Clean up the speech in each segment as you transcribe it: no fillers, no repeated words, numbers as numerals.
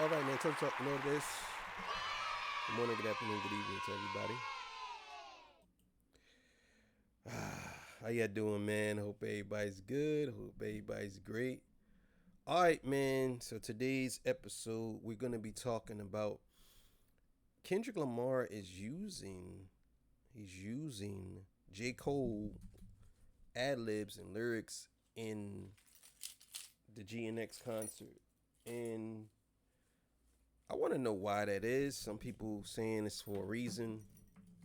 All right, man. Talk. You know what it is. Good morning, good afternoon, good evening to everybody. How y'all doing, man? Hope everybody's good. Hope everybody's great. All right, man. So today's episode, we're gonna be talking about Kendrick Lamar he's using J. Cole ad libs and lyrics in the GNX concert, and I want to know why that is. Some people saying it's for a reason,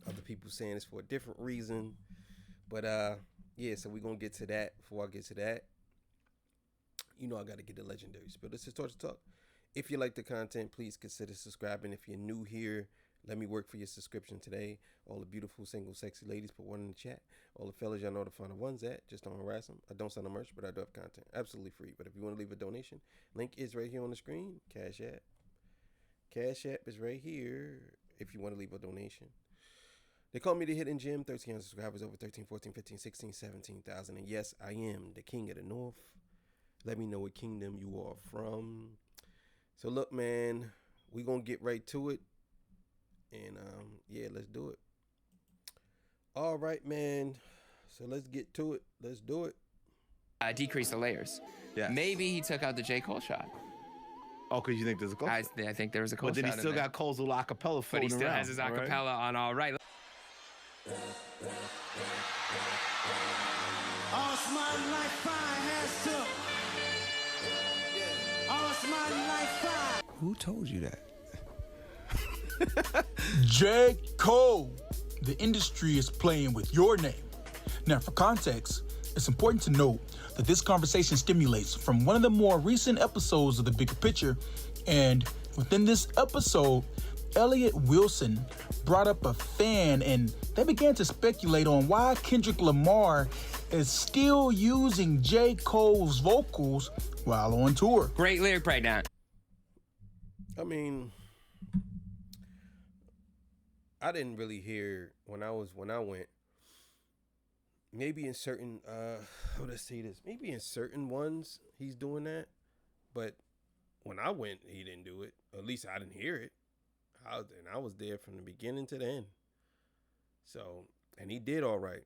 other people saying it's for a different reason. But yeah, so we're gonna get to that. Before I get to that, you know I gotta get the legendary spill. This is Torch Talk. If you like the content, please consider subscribing. If you're new here, let me work for your subscription today. All the beautiful, single, sexy ladies, put one in the chat. All the fellas, y'all know to find the ones at. Just don't harass them. I don't sell no merch, but I do have content. Absolutely free. But if you want to leave a donation, link is right here on the screen. Cash App. Cash App is right here if you want to leave a donation. They call me the Hidden Gem. 1,300 subscribers, over 13, 14, 15, 16, 17,000. And yes, I am the king of the north. Let me know what kingdom you are from. So look, man, we going to get right to it. And yeah, let's do it. All right, man. So let's get to it. Let's do it. Decrease the layers. Yeah. Maybe he took out the J. Cole shot. Oh, because you think there's a Cole? I think there was a Cole But shot. then he still got Cole's little acapella But floating he still around, has his acapella on All Right. All smile like fire has to. All smile like fire. Who told you that? J. Cole. The industry is playing with your name. Now, for context, it's important to note that this conversation stimulates from one of the more recent episodes of The Bigger Picture, and within this episode, Elliot Wilson brought up a fan and they began to speculate on why Kendrick Lamar is still using J. Cole's vocals while on tour. Great lyric breakdown. I mean, I didn't really hear when I went. Maybe in certain how to say this? Maybe in certain ones he's doing that, but when I went, he didn't do it. At least I didn't hear it. I was there from the beginning to the end. So, and he did all right.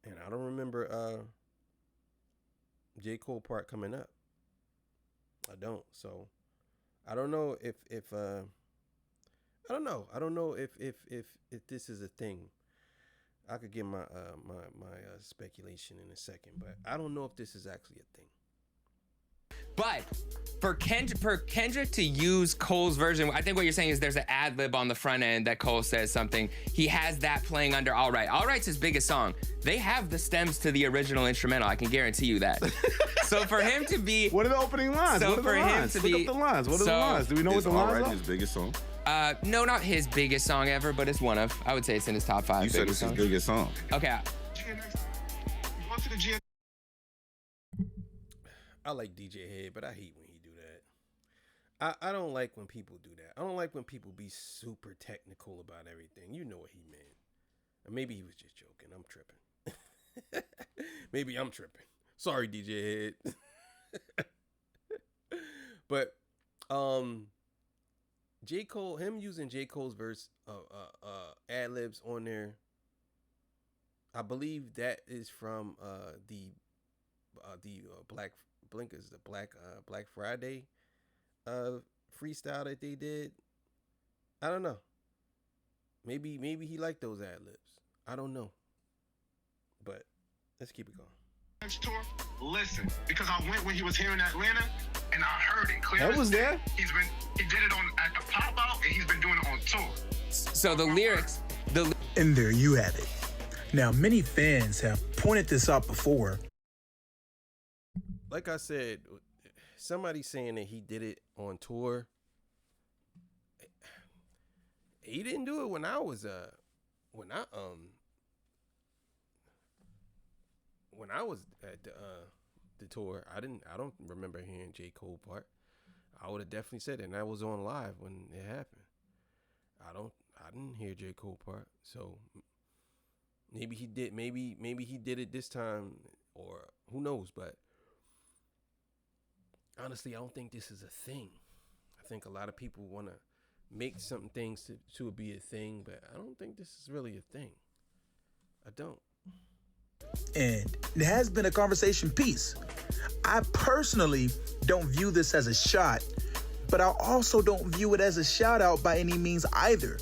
And I don't remember J. Cole part coming up. I don't. So, I don't know if I don't know. I don't know if this is a thing. I could give my speculation in a second, but I don't know if this is actually a thing. But for Kendrick to use Cole's version, I think what you're saying is there's an ad lib on the front end that Cole says something. He has that playing under All Right. All Right's his biggest song. They have the stems to the original instrumental. I can guarantee you that. So for him to be... What are the opening lines? So what are for the him lines? to Look be... up the lines. What are the lines? Do we know what the All lines Right are? his biggest song? No, not his biggest song ever, but it's one of. I would say it's in his top 5 You said it's his biggest song. Okay. I like DJ Head, but I hate when he do that. I don't like when people do that. I don't like when people be super technical about everything. You know what he meant. And maybe he was just joking. I'm tripping. Maybe I'm tripping. Sorry, DJ Head. But J. Cole, him using J. Cole's verse ad libs on there, I believe that is from the Black Blinkers, the Black Friday freestyle that they did. I don't know. Maybe he liked those ad libs. I don't know. But let's keep it going. Next tour, listen, because I went when he was here in Atlanta and I heard it clear. That was there? He did it at the pop out and he's been doing it on tour. So the lyrics, And there you have it. Now, many fans have pointed this out before. Like I said, somebody saying that he did it on tour. He didn't do it when I was when I was at the tour. I don't remember hearing J. Cole part. I would have definitely said it, and I was on live when it happened. I didn't hear J. Cole part. So maybe he did. Maybe he did it this time, or who knows? But honestly, I don't think this is a thing. I think a lot of people want to make some things to be a thing, but I don't think this is really a thing. I don't. And it has been a conversation piece. I personally don't view this as a shot, but I also don't view it as a shout out by any means either.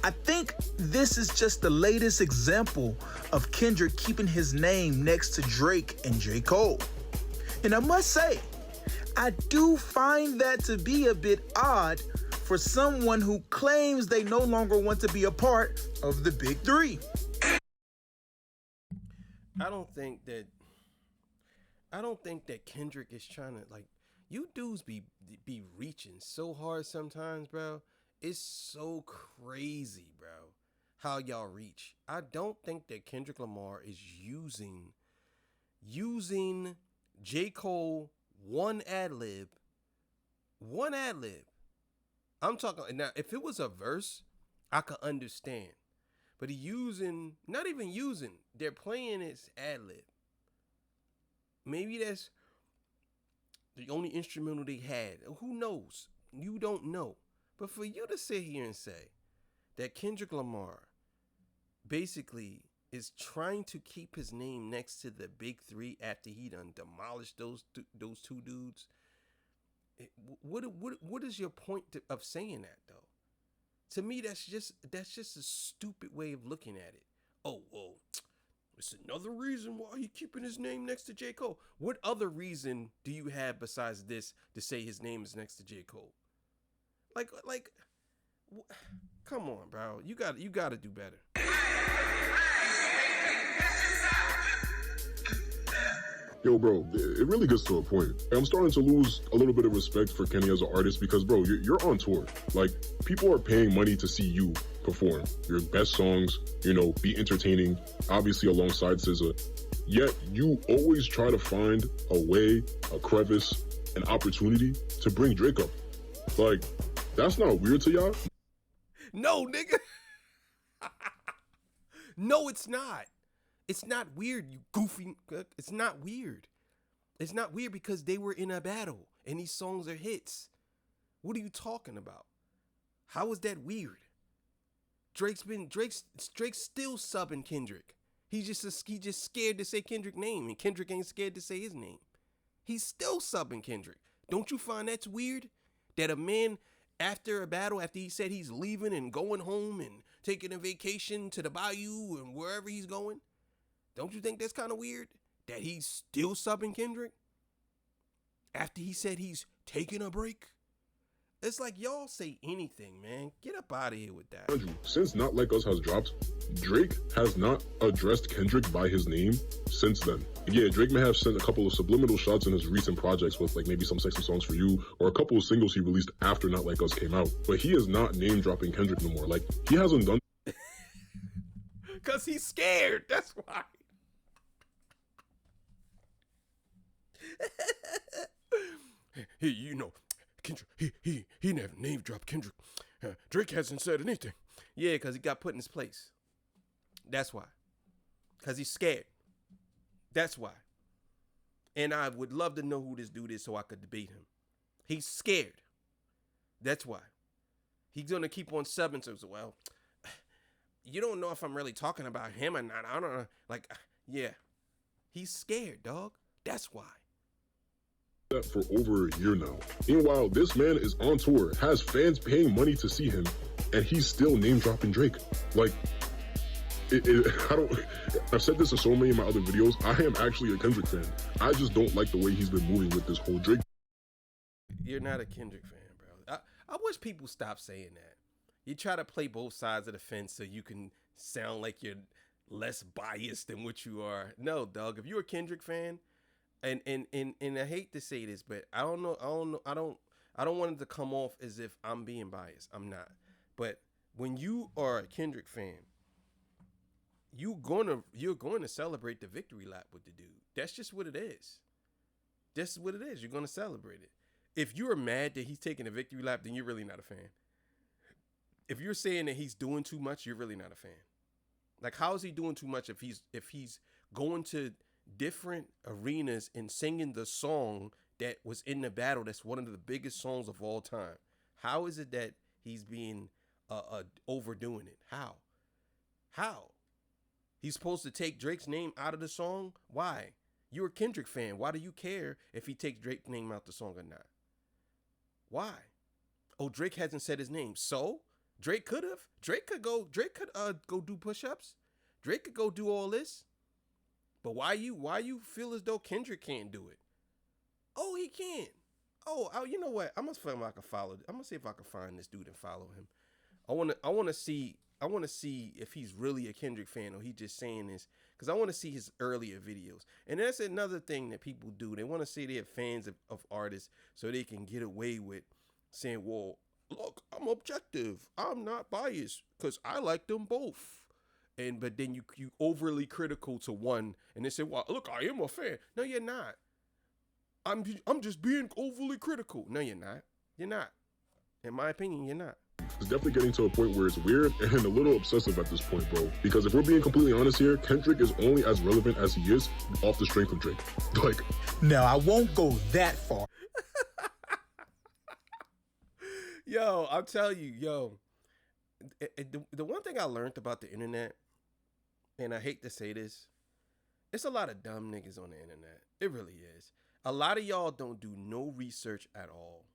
I think this is just the latest example of Kendrick keeping his name next to Drake and J. Cole. And I must say, I do find that to be a bit odd for someone who claims they no longer want to be a part of the big three. I don't think that Kendrick is trying to, like, you dudes be reaching so hard sometimes, bro. It's so crazy, bro, how y'all reach. I don't think that Kendrick Lamar is using J. Cole one ad lib. I'm talking now. If it was a verse, I could understand, but not even using. They're playing his ad lib. Maybe that's the only instrumental they had. Who knows? You don't know. But for you to sit here and say that Kendrick Lamar basically is trying to keep his name next to the big three after he done demolished those two dudes, what is your point of saying that, though? To me, that's just a stupid way of looking at it. Oh, well, it's another reason why he's keeping his name next to J. Cole. What other reason do you have besides this to say his name is next to J. Cole? Like, come on, bro. You got to do better. Yo, bro, it really gets to a point. I'm starting to lose a little bit of respect for Kenny as an artist because, bro, you're on tour. Like, people are paying money to see you perform your best songs, be entertaining, obviously alongside SZA. Yet, you always try to find a way, a crevice, an opportunity to bring Drake up. Like, that's not weird to y'all? No, nigga. No, it's not. It's not weird, you goofy. It's not weird. It's not weird because they were in a battle and these songs are hits. What are you talking about? How is that weird? Drake's still subbing Kendrick. He just scared to say Kendrick's name, and Kendrick ain't scared to say his name. He's still subbing Kendrick. Don't you find that's weird? That a man after a battle, after he said he's leaving and going home and taking a vacation to the bayou and wherever he's going, don't you think that's kind of weird? That he's still subbing Kendrick? After he said he's taking a break? It's like y'all say anything, man. Get up out of here with that. Andrew, since Not Like Us has dropped, Drake has not addressed Kendrick by his name since then. Yeah, Drake may have sent a couple of subliminal shots in his recent projects with like maybe some Sexy Songs for You or a couple of singles he released after Not Like Us came out. But he is not name dropping Kendrick no more. Like, he hasn't done. Because he's scared. That's why. Kendrick, he never name dropped Kendrick. Drake hasn't said anything. Yeah, because he got put in his place. That's why. Because he's scared. That's why. And I would love to know who this dude is so I could debate him. He's scared. That's why. He's going to keep on subbing. So, well, you don't know if I'm really talking about him or not. I don't know. Like, yeah. He's scared, dog. That's why. That for over a year now. Meanwhile, this man is on tour, has fans paying money to see him, and he's still name dropping Drake. Like, I've said this in so many of my other videos. I am actually a Kendrick fan. I just don't like the way he's been moving with this whole Drake. You're not a Kendrick fan, bro. I wish people stop saying that. You try to play both sides of the fence so you can sound like you're less biased than what you are. No, dog. If you're a Kendrick fan, and I hate to say this, but I don't want it to come off as if I'm being biased. I'm not. But when you are a Kendrick fan, you're going to celebrate the victory lap with the dude. That's just what it is. That's what it is. You're going to celebrate it. If you're mad that he's taking a victory lap, then you're really not a fan. If you're saying that he's doing too much, you're really not a fan. Like, how is he doing too much if he's going to different arenas and singing the song that was in the battle that's one of the biggest songs of all time? How is it that he's being overdoing it? How? How? He's supposed to take Drake's name out of the song? Why? You're a Kendrick fan. Why do you care if he takes Drake's name out the song or not? Why? Oh, Drake hasn't said his name. So Drake could have. Drake could go do push-ups. Drake could go do all this. But why you feel as though Kendrick can't do it? Oh, he can. Oh, you know what? I'm gonna see if I can follow. I'm gonna see if I can find this dude and follow him. I wanna see if he's really a Kendrick fan or he just saying this, because I want to see his earlier videos. And that's another thing that people do. They want to say they're fans of artists so they can get away with saying, well, look, I'm objective. I'm not biased because I like them both. But then you overly critical to one and they say, well, look, I am a fan. No, you're not. I'm just being overly critical. No, you're not. You're not. In my opinion, you're not. It's definitely getting to a point where it's weird and a little obsessive at this point, bro. Because if we're being completely honest here, Kendrick is only as relevant as he is off the strength of Drake. Like, Now, I won't go that far. Yo, I'll tell you, the one thing I learned about the internet, and I hate to say this, it's a lot of dumb niggas on the internet. It really is. A lot of y'all don't do no research at all.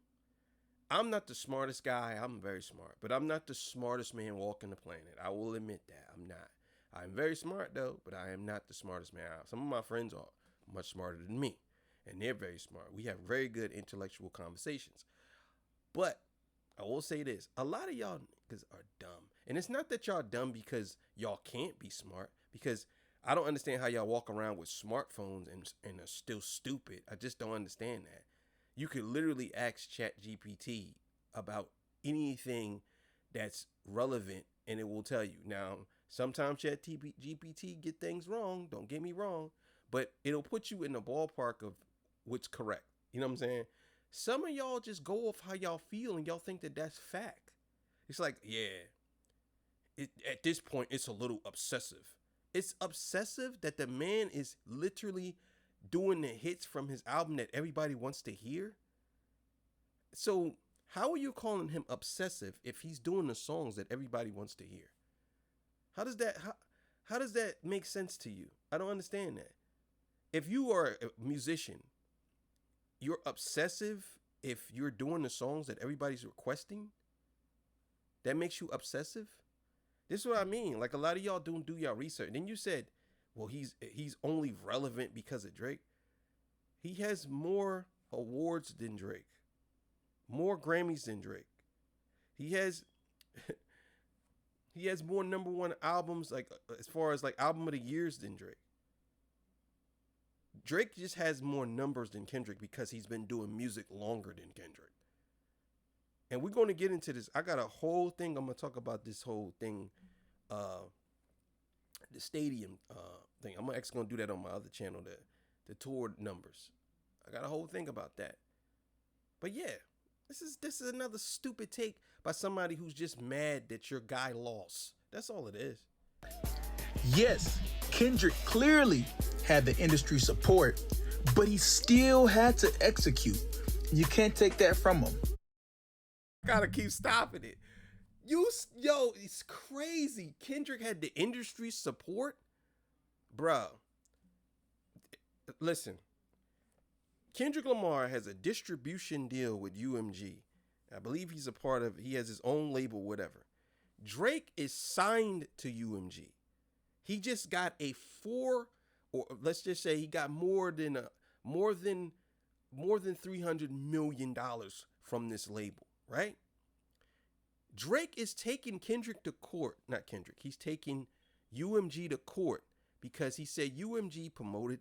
I'm not the smartest guy. I'm very smart, but I'm not the smartest man walking the planet. I will admit that. I'm not. I'm very smart though, but I am not the smartest man. Some of my friends are much smarter than me, and they're very smart. We have very good intellectual conversations. But I will say this. A lot of y'all niggas are dumb. And it's not that y'all dumb because y'all can't be smart, because I don't understand how y'all walk around with smartphones and are still stupid. I just don't understand that. You could literally ask ChatGPT about anything that's relevant and it will tell you. Now, sometimes ChatGPT get things wrong, don't get me wrong, but it'll put you in the ballpark of what's correct. You know what I'm saying? Some of y'all just go off how y'all feel and y'all think that that's fact. It's like, yeah, at this point, it's a little obsessive. It's obsessive that the man is literally doing the hits from his album that everybody wants to hear. So how are you calling him obsessive if he's doing the songs that everybody wants to hear? How does that make sense to you? I don't understand that. If you are a musician, you're obsessive if you're doing the songs that everybody's requesting? That makes you obsessive? This is what I mean. Like, a lot of y'all don't do y'all research. And then you said, well, he's only relevant because of Drake. He has more awards than Drake, more Grammys than Drake. He has more #1 albums, like as far as like album of the years, than Drake. Drake just has more numbers than Kendrick because he's been doing music longer than Kendrick. And we're going to get into this. I got a whole thing. I'm going to talk about this whole thing, the stadium thing. I'm actually going to do that on my other channel, the tour numbers. I got a whole thing about that. But yeah, this is another stupid take by somebody who's just mad that your guy lost. That's all it is. Yes, Kendrick clearly had the industry support, but he still had to execute. You can't take that from him. Gotta keep stopping it. Yo, it's crazy. Kendrick had the industry support? Bruh. Listen. Kendrick Lamar has a distribution deal with UMG. I believe he has his own label, whatever. Drake is signed to UMG. He just got or let's just say he got more than $300 million from this label, right? Drake is taking Kendrick to court. Not Kendrick. He's taking UMG to court because he said UMG promoted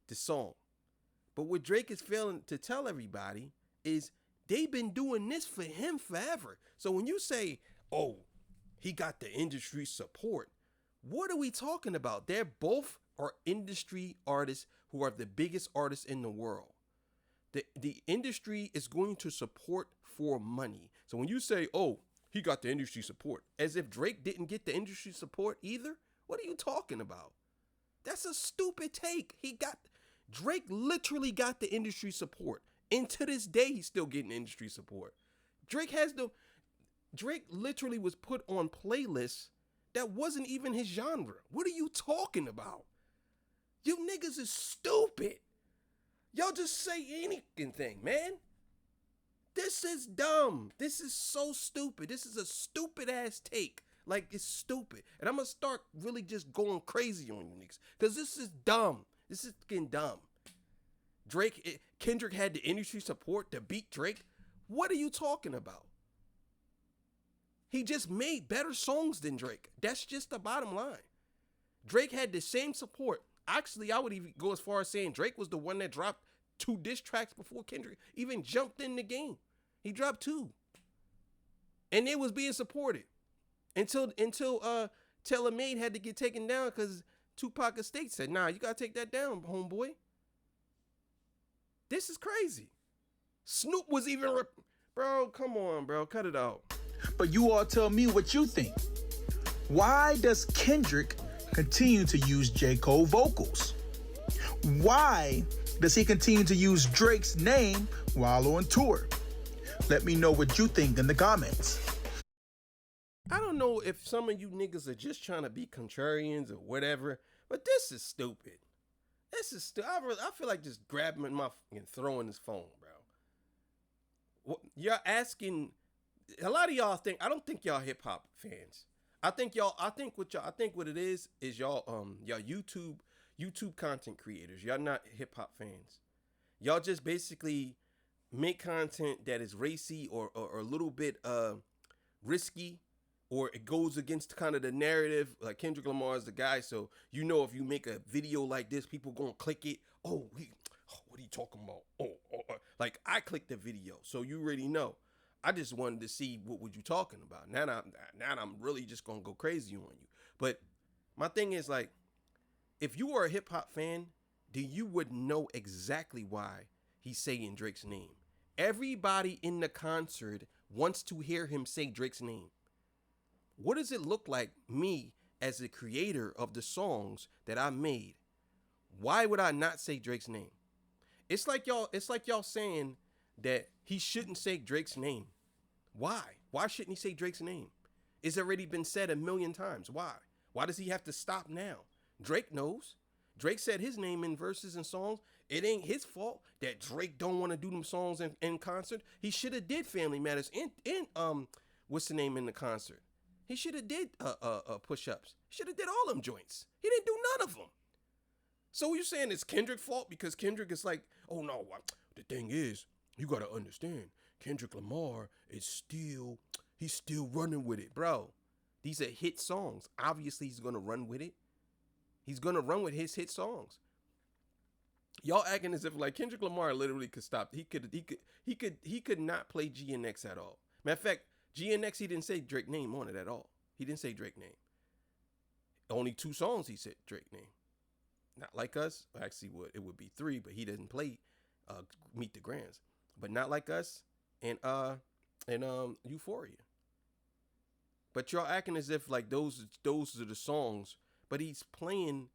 the song. But what Drake is failing to tell everybody is they've been doing this for him forever. So when you say, oh, he got the industry support, what are we talking about? They're both are industry artists who are the biggest artists in the world. The industry is going to support for money. So when you say, oh, he got the industry support, as if Drake didn't get the industry support either, what are you talking about? That's a stupid take. Drake literally got the industry support. And to this day, he's still getting industry support. Drake literally was put on playlists that wasn't even his genre. What are you talking about? You niggas is stupid. Y'all just say anything, man. This is dumb. This is so stupid. This is a stupid ass take. Like, it's stupid. And I'm gonna start really just going crazy on you niggas. Because this is dumb. This is fucking dumb. Kendrick had the industry support to beat Drake. What are you talking about? He just made better songs than Drake. That's just the bottom line. Drake had the same support. Actually, I would even go as far as saying Drake was the one that dropped 2 diss tracks before Kendrick even jumped in the game. He dropped 2. And it was being supported. Until Taylor Made had to get taken down because Tupac Estate said, nah, you gotta take that down, homeboy. This is crazy. Snoop was even, bro, come on, bro, cut it out. But you all tell me what you think. Why does Kendrick continue to use J. Cole vocals? Why does he continue to use Drake's name while on tour? Let me know what you think in the comments. I don't know if some of you niggas are just trying to be contrarians or whatever, but this is stupid. This is stupid. I feel like just grabbing my and throwing this phone, bro. You're asking. A lot of y'all think, I don't think y'all hip hop fans. I think what it is y'all y'all YouTube content creators. Y'all not hip hop fans. Y'all just basically make content that is racy or a little bit risky, or it goes against kind of the narrative. Like Kendrick Lamar is the guy, so you know if you make a video like this, people gonna click it. What are you talking about? Like I clicked the video, so you already know. I just wanted to see what were you talking about. Now I'm really just gonna go crazy on you. But my thing is, like, if you were a hip hop fan, then you would know exactly why he's saying Drake's name. Everybody in the concert wants to hear him say Drake's name. What does it look like, me as a creator of the songs that I made? Why would I not say Drake's name? It's like y'all saying that he shouldn't say Drake's name. Why? Why shouldn't he say Drake's name? It's already been said 1,000,000 times. Why? Why does he have to stop now? Drake knows. Drake said his name in verses and songs. It ain't his fault that Drake don't want to do them songs in concert. He should have did Family Matters in what's the name in the concert. He should have did push-ups. He should have did all them joints. He didn't do none of them. So you're saying it's Kendrick's fault because Kendrick is like, oh no, the thing is, you got to understand, Kendrick Lamar is he's still running with it, bro. These are hit songs. Obviously, he's going to run with it. He's going to run with his hit songs. Y'all acting as if like Kendrick Lamar literally could stop. He could not play GNX at all. Matter of fact, GNX, he didn't say Drake name on it at all. He didn't say Drake name. Only 2 songs he said Drake name. Not Like Us. Actually, it would be 3, but he didn't play Meet the Grands. But Not Like Us and Euphoria. But y'all acting as if like those are the songs, but he's playing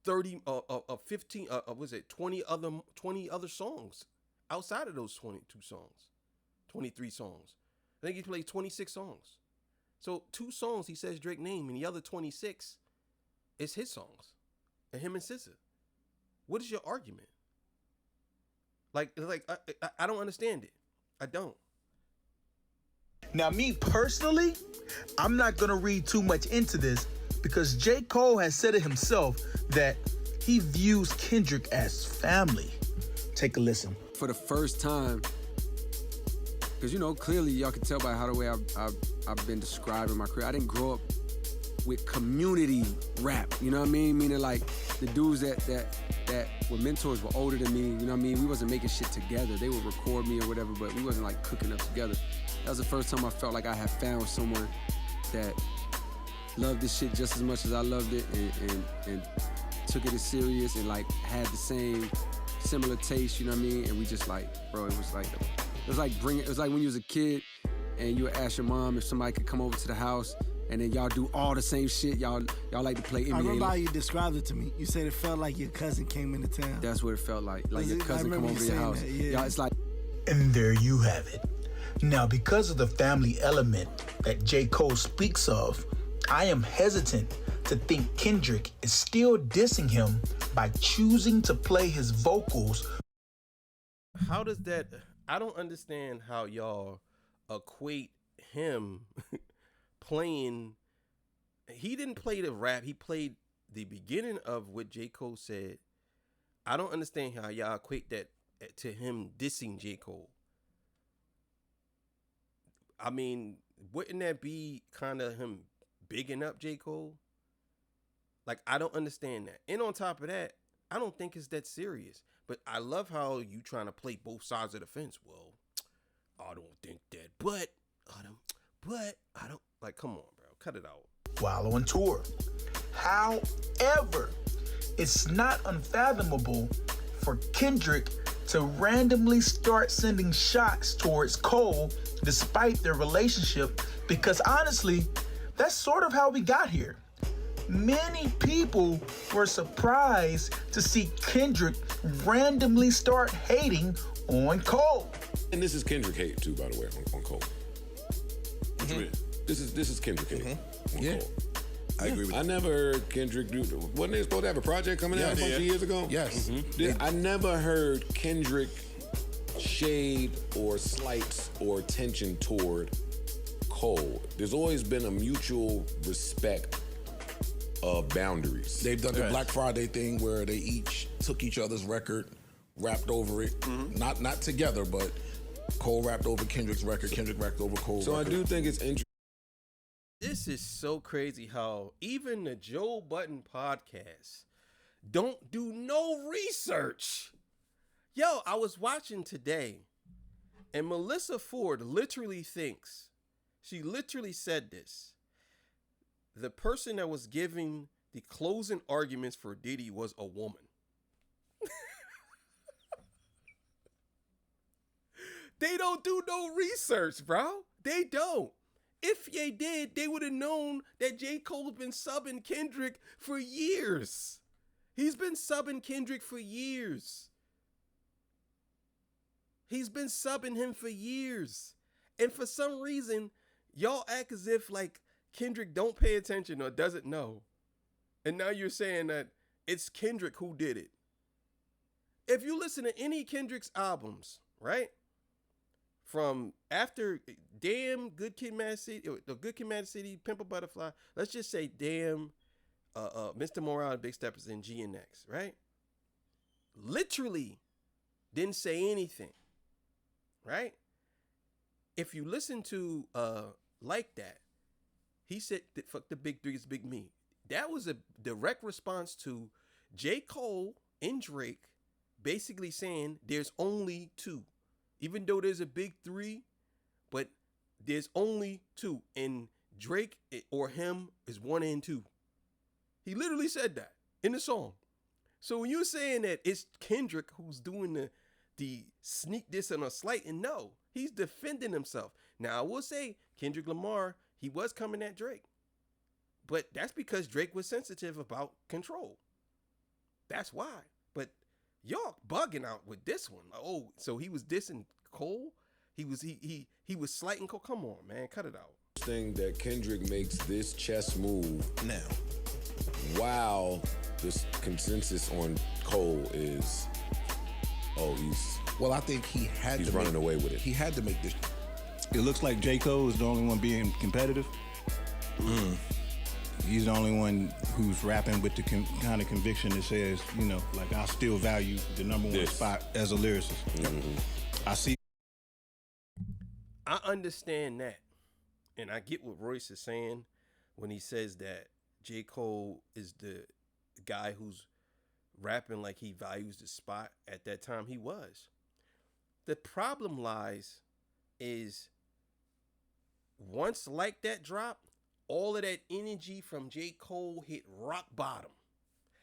20 other songs outside of those 22 songs, 23 songs. I think he played 26 songs. So 2 songs he says Drake name, and the other 26 is his songs, and him and SZA. What is your argument? Like I don't understand it. I don't. Now, me personally, I'm not going to read too much into this because J. Cole has said it himself that he views Kendrick as family. Take a listen. For the first time, because, you know, clearly y'all can tell by how the way I've been describing my career. I didn't grow up with community rap, you know what I mean? Meaning like the dudes that were mentors were older than me, you know what I mean? We wasn't making shit together. They would record me or whatever, but we wasn't like cooking up together. That was the first time I felt like I had found someone that loved this shit just as much as I loved it and took it as serious and like had the same similar taste, you know what I mean? And we just like, bro, it was like when you was a kid and you would ask your mom if somebody could come over to the house and then y'all do all the same shit. Y'all like to play NBA. I remember how you described it to me. You said it felt like your cousin came into town. That's what it felt like. Like your cousin come over to your house. That, yeah. Y'all, it's like. And there you have it. Now, because of the family element that J. Cole speaks of, I am hesitant to think Kendrick is still dissing him by choosing to play his vocals. How does that? I don't understand how y'all equate him playing. He didn't play the rap. He played the beginning of what J. Cole said. I don't understand how y'all equate that to him dissing J. Cole. I mean, wouldn't that be kind of him bigging up J. Cole? Like, I don't understand that. And on top of that, I don't think it's that serious. But I love how you trying to play both sides of the fence. Well, I don't think that. But I don't. Like, come on, bro. Cut it out. While on tour. However, it's not unfathomable for Kendrick to randomly start sending shots towards Cole despite their relationship, because honestly, that's sort of how we got here. Many people were surprised to see Kendrick randomly start hating on Cole. And this is Kendrick hate too, by the way, on Cole. What you mean? This is Kendrick hate on Cole. I agree with you. I never heard Kendrick do. Wasn't they supposed to have a project coming out a bunch of years ago? Yes. I never heard Kendrick shade or slights or attention toward Cole. There's always been a mutual respect of boundaries. They've done the Black Friday thing where they each took each other's record, rapped over it. Not together, but Cole rapped over Kendrick's record, Kendrick rapped over Cole's record. So I do think it's interesting. This is so crazy how even the Joe Budden podcast don't do no research. Yo, I was watching today, and Melissa Ford literally thinks, she literally said this, the person that was giving the closing arguments for Diddy was a woman. They don't do no research, bro. They don't. If they did, they would have known that J. Cole's been subbing Kendrick for years. He's been subbing Kendrick for years. He's been subbing him for years. And for some reason, y'all act as if like Kendrick don't pay attention or doesn't know. And now you're saying that it's Kendrick who did it. If you listen to any Kendrick's albums, right? From after Damn, Good Kid, Mad City, the Good Kid, Mad City, Pimp a Butterfly. Let's just say Damn, Mr. Morale, Big Steppers, and G and X, right? Literally didn't say anything, right? If you listen to Like That, he said, fuck the big three, it's big me. That was a direct response to J. Cole and Drake basically saying there's only two. Even though there's a big three, but there's only two. And Drake or him is one and two. He literally said that in the song. So when you're saying that it's Kendrick who's doing the sneak diss and a slight, and no, he's defending himself. Now, I will say Kendrick Lamar, he was coming at Drake. But that's because Drake was sensitive about control. That's why. But y'all bugging out with this one. Oh, so he was dissing Cole? He was slighting Cole. Come on, man, cut it out. Thing that Kendrick makes this chess move now. Wow, this consensus on Cole is, well, I think he's running away with it. He had to make this. It looks like J. Cole is the only one being competitive. He's the only one who's rapping with the kind of conviction that says, you know, like, I still value the number one spot as a lyricist. I see. I understand that. And I get what Royce is saying when he says that J. Cole is the guy who's rapping like he values the spot. At that time, he was. The problem lies is once Like That dropped, all of that energy from J. Cole hit rock bottom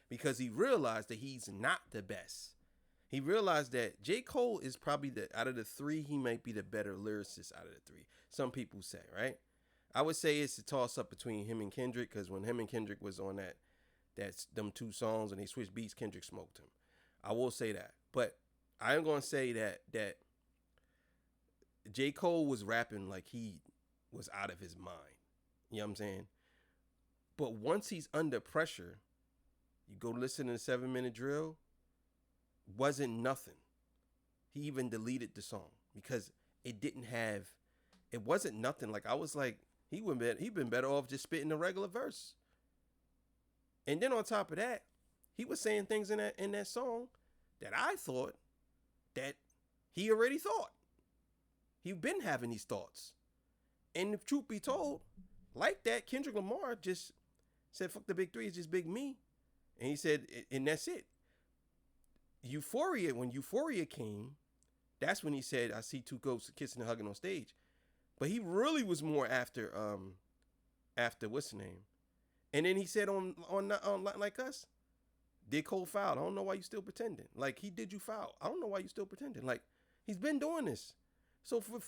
because he realized that he's not the best. He realized that J. Cole is probably out of the three, he might be the better lyricist out of the three. Some people say, right? I would say it's a toss up between him and Kendrick, because when him and Kendrick was on that's them two songs and they switched beats, Kendrick smoked him. I will say that. But I am going to say that J. Cole was rapping like he was out of his mind. You know what I'm saying? But once he's under pressure, you go listen to the 7-minute drill, wasn't nothing. He even deleted the song because it wasn't nothing. Like, I was like, he been better off just spitting the regular verse. And then on top of that, he was saying things in that song that I thought that he already thought. He'd been having these thoughts. And if truth be told, like that, Kendrick Lamar just said, fuck the big three, it's just big me. And he said, and that's it. When Euphoria came, that's when he said, I see two ghosts kissing and hugging on stage. But he really was more after what's the name? And then he said on Like Us, did Cole foul? I don't know why you still pretending. Like, he did you foul? I don't know why you still pretending. Like, he's been doing this. So for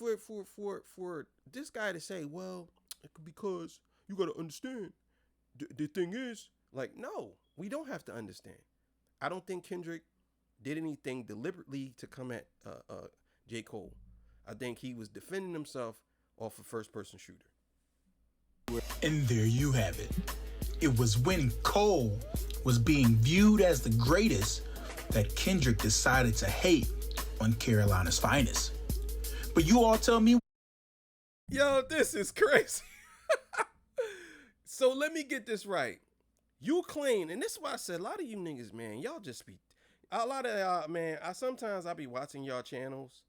this guy to say, well, because you got to understand, the thing is, like, no, we don't have to understand. I don't think Kendrick did anything deliberately to come at J. Cole. I think he was defending himself off a first-person shooter. And there you have it. It was when Cole was being viewed as the greatest that Kendrick decided to hate on Carolina's finest. But you all tell me. Yo, this is crazy. So let me get this right. You claim, and this is why I said a lot of you niggas, man, y'all just be, a lot of y'all, man, sometimes I be watching y'all channels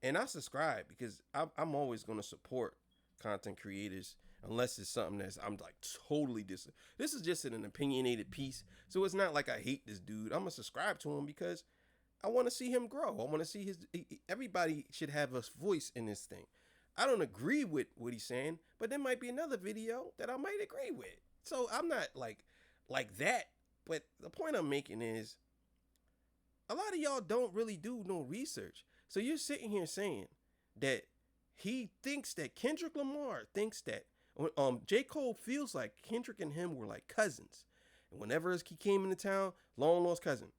and I subscribe because I'm always going to support content creators unless it's something I'm like totally this is just an opinionated piece. So it's not like I hate this dude. I'm going to subscribe to him because I want to see him grow. I want to see everybody should have a voice in this thing. I don't agree with what he's saying, but there might be another video that I might agree with. So I'm not like that. But the point I'm making is a lot of y'all don't really do no research. So you're sitting here saying that he thinks that Kendrick Lamar thinks that J. Cole feels like Kendrick and him were like cousins. And whenever he came into town, long lost cousin.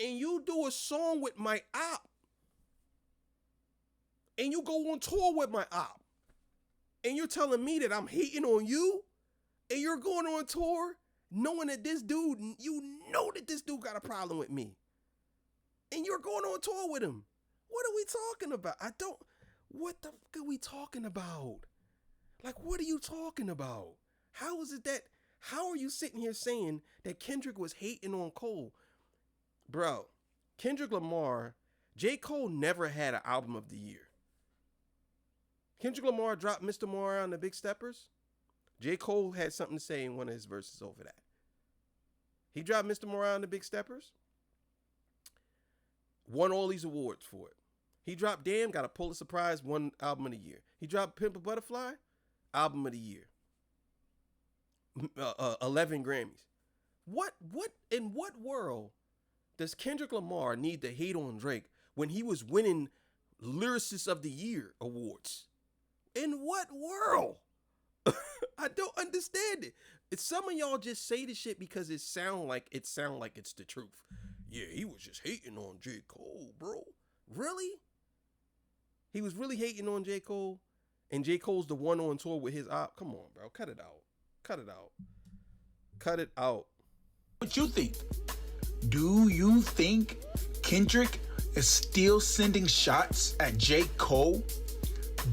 And you do a song with my op. And you go on tour with my op. And you're telling me that I'm hating on you? And you're going on tour knowing that this dude, you know that this dude got a problem with me. And you're going on tour with him. What are we talking about? What the fuck are we talking about? Like, what are you talking about? How are you sitting here saying that Kendrick was hating on Cole? Bro, Kendrick Lamar, J. Cole never had an album of the year. Kendrick Lamar dropped Mr. Moore on the Big Steppers. J. Cole had something to say in one of his verses over that. He dropped Mr. Moore on the Big Steppers. Won all these awards for it. He dropped Damn, got a Pulitzer Prize, won Album of the Year. He dropped Pimp a Butterfly, Album of the Year. 11 Grammys. In what world does Kendrick Lamar need to hate on Drake when he was winning Lyricist of the Year awards? In what world? I don't understand it. It's some of y'all just say this shit because it sound like it's the truth. Yeah, he was just hating on J. Cole, bro. Really? He was really hating on J. Cole? And J. Cole's the one on tour with his op? Come on, bro. Cut it out. Cut it out. Cut it out. What you think? Do you think Kendrick is still sending shots at J. Cole?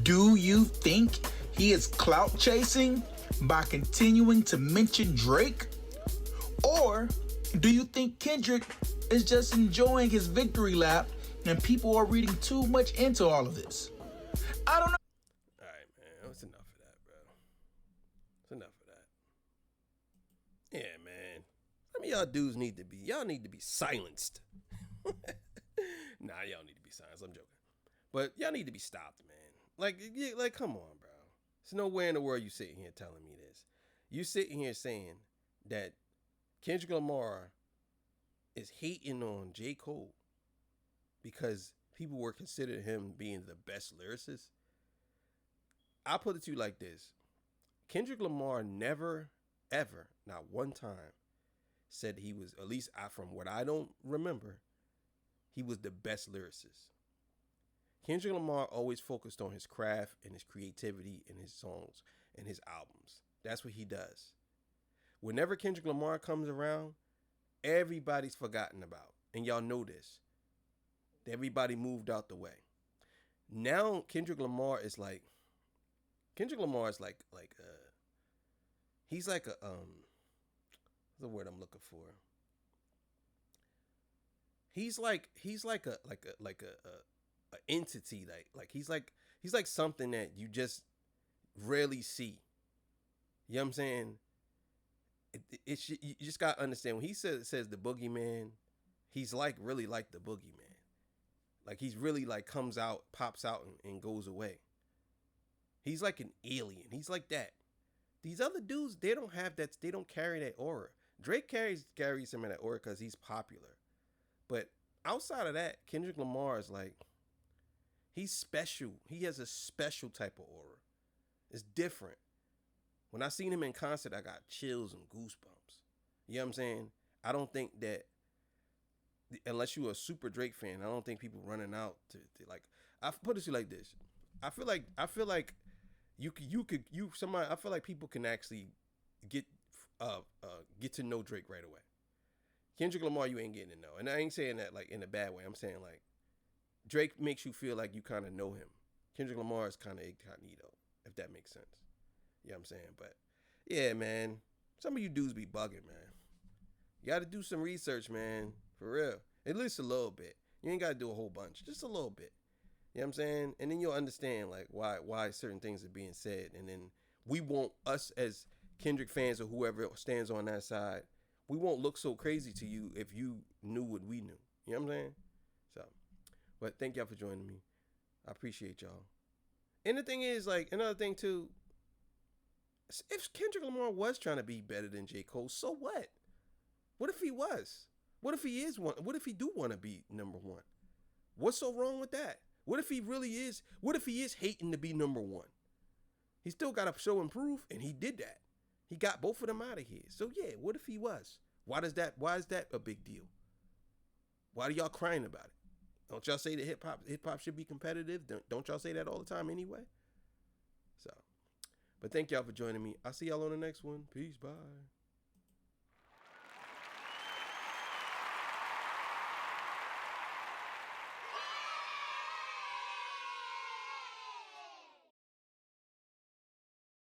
Do you think he is clout chasing by continuing to mention Drake? Or do you think Kendrick is just enjoying his victory lap and people are reading too much into all of this? I don't know. All right, man. That's enough of that, bro. That's enough of that. Yeah, man. Some of y'all dudes need to be silenced. Nah, y'all need to be silenced. I'm joking. But y'all need to be stopped, man. Like, come on, bro. There's nowhere in the world you sitting here telling me this. You sitting here saying that Kendrick Lamar is hating on J. Cole because people were considering him being the best lyricist. I'll put it to you like this. Kendrick Lamar never, ever, not one time, said he was, at least from what I don't remember, he was the best lyricist. Kendrick Lamar always focused on his craft and his creativity in his songs and his albums. That's what he does. Whenever Kendrick Lamar comes around, everybody's forgotten about. And y'all know this. Everybody moved out the way. Now Kendrick Lamar is like he's like a what's the word I'm looking for? He's like a entity, like he's like something that you just rarely see. You know what I'm saying? You just gotta understand when he says the boogeyman, he's like really like the boogeyman. Like he's really like comes out, pops out, and goes away. He's like an alien. He's like that. These other dudes, they don't have that. They don't carry that aura. Drake carries some of that aura because he's popular. But outside of that, Kendrick Lamar is like, he's special. He has a special type of aura. It's different. When I seen him in concert, I got chills and goosebumps. You know what I'm saying? I don't think that, unless you're a super Drake fan, I don't think people running out to like. I put it to you like this. I feel like somebody. I feel like people can actually get to know Drake right away. Kendrick Lamar, you ain't getting to know, and I ain't saying that like in a bad way. I'm saying like Drake makes you feel like you kind of know him. Kendrick Lamar is kind of incognito, if that makes sense. You know what I'm saying? But yeah, man, some of you dudes be bugging, man. You got to do some research, man, for real. At least a little bit. You ain't got to do a whole bunch, just a little bit. You know what I'm saying? And then you'll understand like why certain things are being said, and then we won't, us as Kendrick fans or whoever stands on that side, we won't look so crazy to you if you knew what we knew. You know what I'm saying? So, but thank y'all for joining me. I appreciate y'all. And the thing is, like, another thing too, if Kendrick Lamar was trying to be better than J. Cole, so what? What if he was? What if he is one? What if he do want to be number one? What's so wrong with that? What if he really is? What if he is hating to be number one? He still got to show and prove, and he did that. He got both of them out of here. So yeah, what if he was? Why is that a big deal? Why are y'all crying about it? Don't y'all say that hip hop should be competitive? Don't y'all say that all the time anyway? So, but thank y'all for joining me. I'll see y'all on the next one. Peace, bye.